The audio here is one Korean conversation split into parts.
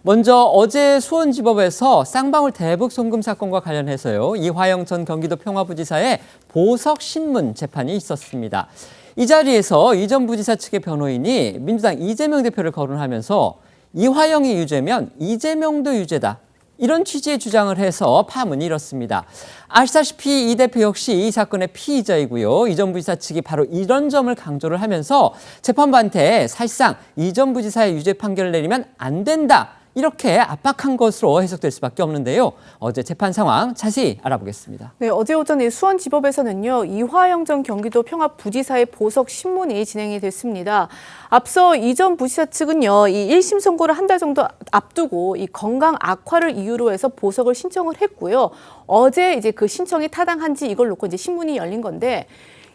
먼저 어제 수원지법에서 쌍방울 대북 송금 사건과 관련해서요. 이화영 전 경기도 평화부지사의 보석 신문 재판이 있었습니다. 이 자리에서 이 전 부지사 측의 변호인이 민주당 이재명 대표를 거론하면서 이화영이 유죄면 이재명도 유죄다. 이런 취지의 주장을 해서 파문이 일었습니다. 아시다시피 이 대표 역시 이 사건의 피의자이고요. 이 전 부지사 측이 바로 이런 점을 강조를 하면서 재판부한테 사실상 이 전 부지사의 유죄 판결을 내리면 안 된다. 이렇게 압박한 것으로 해석될 수밖에 없는데요. 어제 재판 상황 자세히 알아보겠습니다. 네, 어제 오전 수원지법에서는요, 이화영 전 경기도 평화부지사의 보석 신문이 진행이 됐습니다. 앞서 이 전 부지사 측은요, 이 1심 선고를 한 달 정도 앞두고 이 건강 악화를 이유로 해서 보석을 신청을 했고요. 어제 이제 그 신청이 타당한지 이걸 놓고 이제 신문이 열린 건데,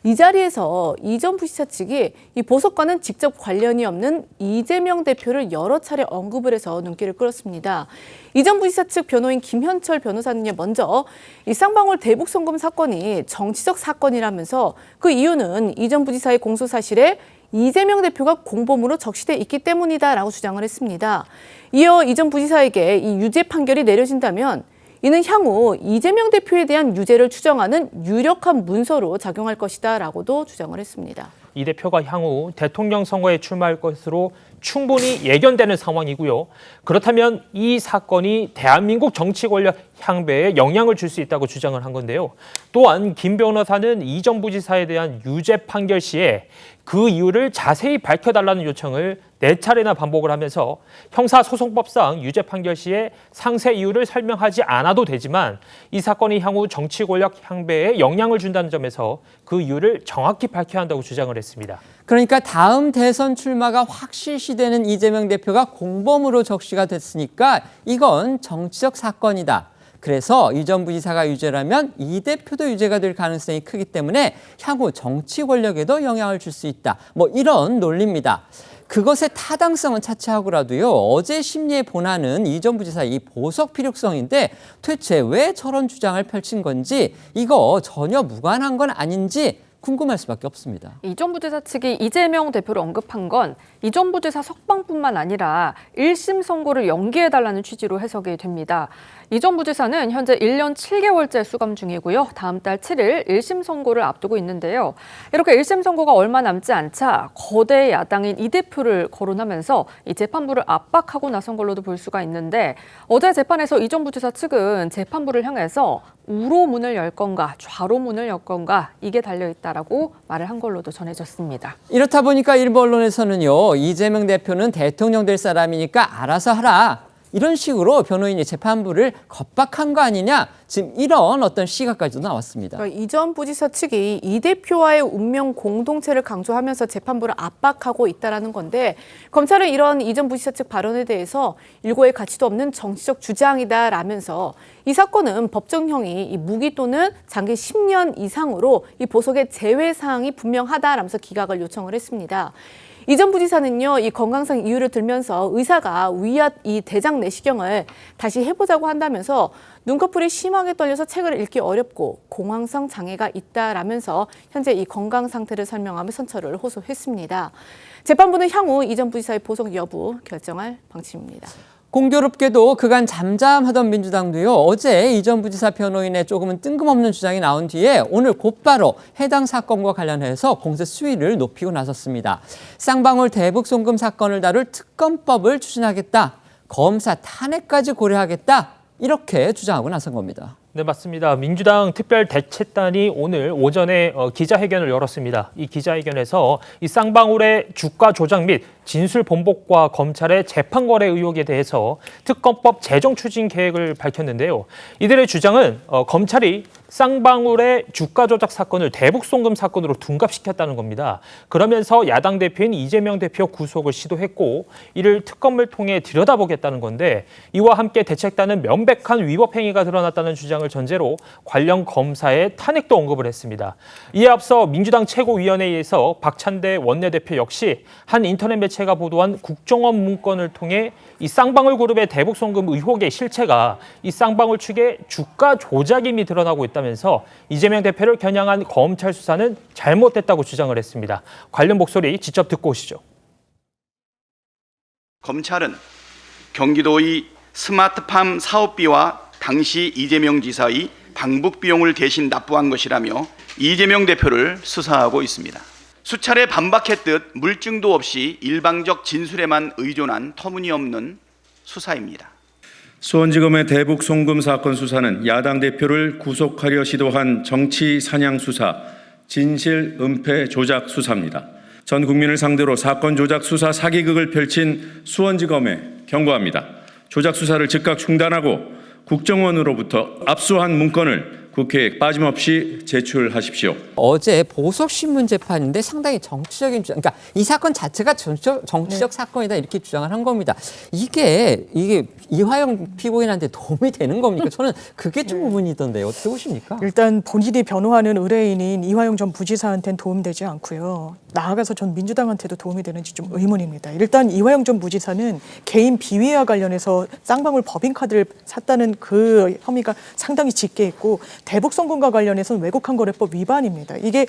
이 자리에서 이 전 부지사 측이 이 보석과는 직접 관련이 없는 이재명 대표를 여러 차례 언급을 해서 눈길을 끌었습니다. 이 전 부지사 측 변호인 김현철 변호사는요, 먼저 이 쌍방울 대북 송금 사건이 정치적 사건이라면서 그 이유는 이 전 부지사의 공소 사실에 이재명 대표가 공범으로 적시돼 있기 때문이다라고 주장을 했습니다. 이어 이 전 부지사에게 이 유죄 판결이 내려진다면 이는 향후 이재명 대표에 대한 유죄를 추정하는 유력한 문서로 작용할 것이다 라고도 주장을 했습니다. 이 대표가 향후 대통령 선거에 출마할 것으로 충분히 예견되는 상황이고요. 그렇다면 이 사건이 대한민국 정치 권력 향배에 영향을 줄 수 있다고 주장을 한 건데요. 또한 김 변호사는 이 전 부지사에 대한 유죄 판결 시에 그 이유를 자세히 밝혀달라는 요청을 4차례나 반복을 하면서 형사소송법상 유죄 판결 시에 상세 이유를 설명하지 않아도 되지만 이 사건이 향후 정치 권력 향배에 영향을 준다는 점에서 그 이유를 정확히 밝혀야 한다고 주장을 했습니다. 그러니까 다음 대선 출마가 확실시되는 이재명 대표가 공범으로 적시가 됐으니까 이건 정치적 사건이다. 그래서 이 전 부지사가 유죄라면 이 대표도 유죄가 될 가능성이 크기 때문에 향후 정치 권력에도 영향을 줄 수 있다. 뭐 이런 논리입니다. 그것의 타당성은 차치하고라도요. 어제 심리의 본안은 이 전 부지사 이 보석 필요성인데 도대체 왜 저런 주장을 펼친 건지 이거 전혀 무관한 건 아닌지 궁금할 수밖에 없습니다. 이 전 부지사 측이 이재명 대표를 언급한 건 이 전 부지사 석방뿐만 아니라 1심 선고를 연기해달라는 취지로 해석이 됩니다. 이 전 부지사는 현재 1년 7개월째 수감 중이고요. 다음 달 7일 1심 선고를 앞두고 있는데요. 이렇게 1심 선고가 얼마 남지 않자 거대 야당인 이 대표를 거론하면서 이 재판부를 압박하고 나선 걸로도 볼 수가 있는데 어제 재판에서 이 전 부지사 측은 재판부를 향해서 우로 문을 열 건가 좌로 문을 열 건가 이게 달려있다라고 말을 한 걸로도 전해졌습니다. 이렇다 보니까 일부 언론에서는요. 이재명 대표는 대통령 될 사람이니까 알아서 하라. 이런 식으로 변호인이 재판부를 겁박한 거 아니냐. 지금 이런 어떤 시각까지도 나왔습니다. 그러니까 이 전 부지사 측이 이 대표와의 운명 공동체를 강조하면서 재판부를 압박하고 있다는 건데 검찰은 이런 이 전 부지사 측 발언에 대해서 일고의 가치도 없는 정치적 주장이다라면서 이 사건은 법정형이 이 무기 또는 장기 10년 이상으로 이 보석의 제외 사항이 분명하다라면서 기각을 요청을 했습니다. 이 전 부지사는요, 이 건강상 이유를 들면서 의사가 위압 이 대장 내시경을 다시 해보자고 한다면서 눈꺼풀이 심하게 떨려서 책을 읽기 어렵고 공황성 장애가 있다라면서 현재 이 건강 상태를 설명하며 선처를 호소했습니다. 재판부는 향후 이 전 부지사의 보석 여부 결정할 방침입니다. 공교롭게도 그간 잠잠하던 민주당도요. 어제 이 전 부지사 변호인의 조금은 뜬금없는 주장이 나온 뒤에 오늘 곧바로 해당 사건과 관련해서 공세 수위를 높이고 나섰습니다. 쌍방울 대북 송금 사건을 다룰 특검법을 추진하겠다. 검사 탄핵까지 고려하겠다. 이렇게 주장하고 나선 겁니다. 네, 맞습니다. 민주당 특별대책단이 오늘 오전에 기자회견을 열었습니다. 이 기자회견에서 이 쌍방울의 주가 조작 및 진술 번복과 검찰의 재판 거래 의혹에 대해서 특검법 제정 추진 계획을 밝혔는데요. 이들의 주장은 검찰이 쌍방울의 주가 조작 사건을 대북 송금 사건으로 둔갑시켰다는 겁니다. 그러면서 야당 대표인 이재명 대표 구속을 시도했고 이를 특검을 통해 들여다보겠다는 건데 이와 함께 대책단은 명백한 위법 행위가 드러났다는 주장을 전제로 관련 검사의 탄핵도 언급을 했습니다. 이에 앞서 민주당 최고위원회에서 박찬대 원내대표 역시 한 인터넷 매체가 보도한 국정원 문건을 통해 이 쌍방울 그룹의 대북 송금 의혹의 실체가 이 쌍방울 측의 주가 조작임이 드러나고 있다면서 이재명 대표를 겨냥한 검찰 수사는 잘못됐다고 주장을 했습니다. 관련 목소리 직접 듣고 오시죠. 검찰은 경기도의 스마트팜 사업비와 당시 이재명 지사의 방북 비용을 대신 납부한 것이라며 이재명 대표를 수사하고 있습니다. 수차례 반박했듯 물증도 없이 일방적 진술에만 의존한 터무니없는 수사입니다. 수원지검의 대북 송금 사건 수사는 야당 대표를 구속하려 시도한 정치 사냥 수사, 진실 은폐 조작 수사입니다. 전 국민을 상대로 사건 조작 수사 사기극을 펼친 수원지검에 경고합니다. 조작 수사를 즉각 중단하고 국정원으로부터 압수한 문건을 국회에 빠짐없이 제출하십시오. 어제 보석신문 재판인데 상당히 정치적인 주장, 그러니까 이 사건 자체가 정치적 사건이다 이렇게 주장을 한 겁니다. 이게 이화영 피고인한테 도움이 되는 겁니까? 저는 그게 좀 의문이던데요. 어떻게 보십니까? 일단 본인이 변호하는 의뢰인인 이화영 전 부지사한테는 도움되지 않고요. 나아가서 전 민주당한테도 도움이 되는지 좀 의문입니다. 일단 이화영 전 부지사는 개인 비위와 관련해서 쌍방울 법인카드를 샀다는 그 혐의가 상당히 짙게 있고 대북 송금과 관련해서는 외국환거래법 위반입니다. 이게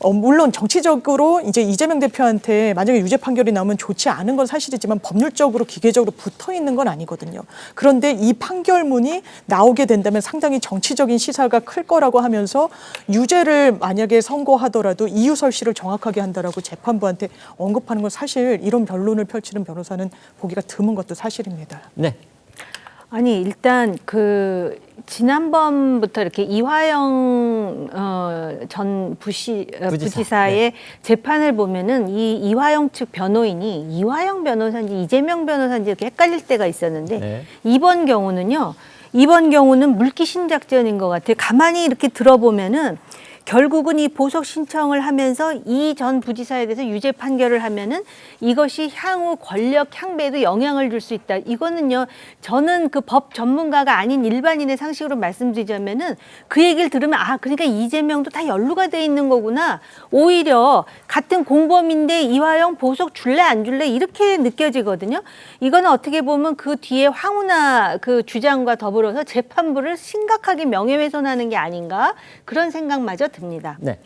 물론 정치적으로 이제 이재명 대표한테 만약에 유죄 판결이 나오면 좋지 않은 건 사실이지만 법률적으로 기계적으로 붙어 있는 건 아니거든요. 그런데 이 판결문이 나오게 된다면 상당히 정치적인 시사가 클 거라고 하면서 유죄를 만약에 선고하더라도 이유 설실을 정확하게 한다라고 재판부한테 언급하는 건 사실 이런 변론을 펼치는 변호사는 보기가 드문 것도 사실입니다. 네. 아니 일단 지난번부터 이렇게 이화영 전 부지사의 네. 재판을 보면은 이 이화영 측 변호인이 이화영 변호사인지 이재명 변호사인지 이렇게 헷갈릴 때가 있었는데 네. 이번 경우는 물기 신작전인 것 같아요. 가만히 이렇게 들어보면은 결국은 이 보석 신청을 하면서 이 전 부지사에 대해서 유죄 판결을 하면은 이것이 향후 권력 향배에도 영향을 줄 수 있다. 이거는요, 저는 그 법 전문가가 아닌 일반인의 상식으로 말씀드리자면은 그 얘기를 들으면 그러니까 이재명도 다 연루가 돼 있는 거구나. 오히려 같은 공범인데 이화영 보석 줄래 안 줄래 이렇게 느껴지거든요. 이거는 어떻게 보면 그 뒤에 황운하 그 주장과 더불어서 재판부를 심각하게 명예훼손하는 게 아닌가 그런 생각마저 듭니다. 네.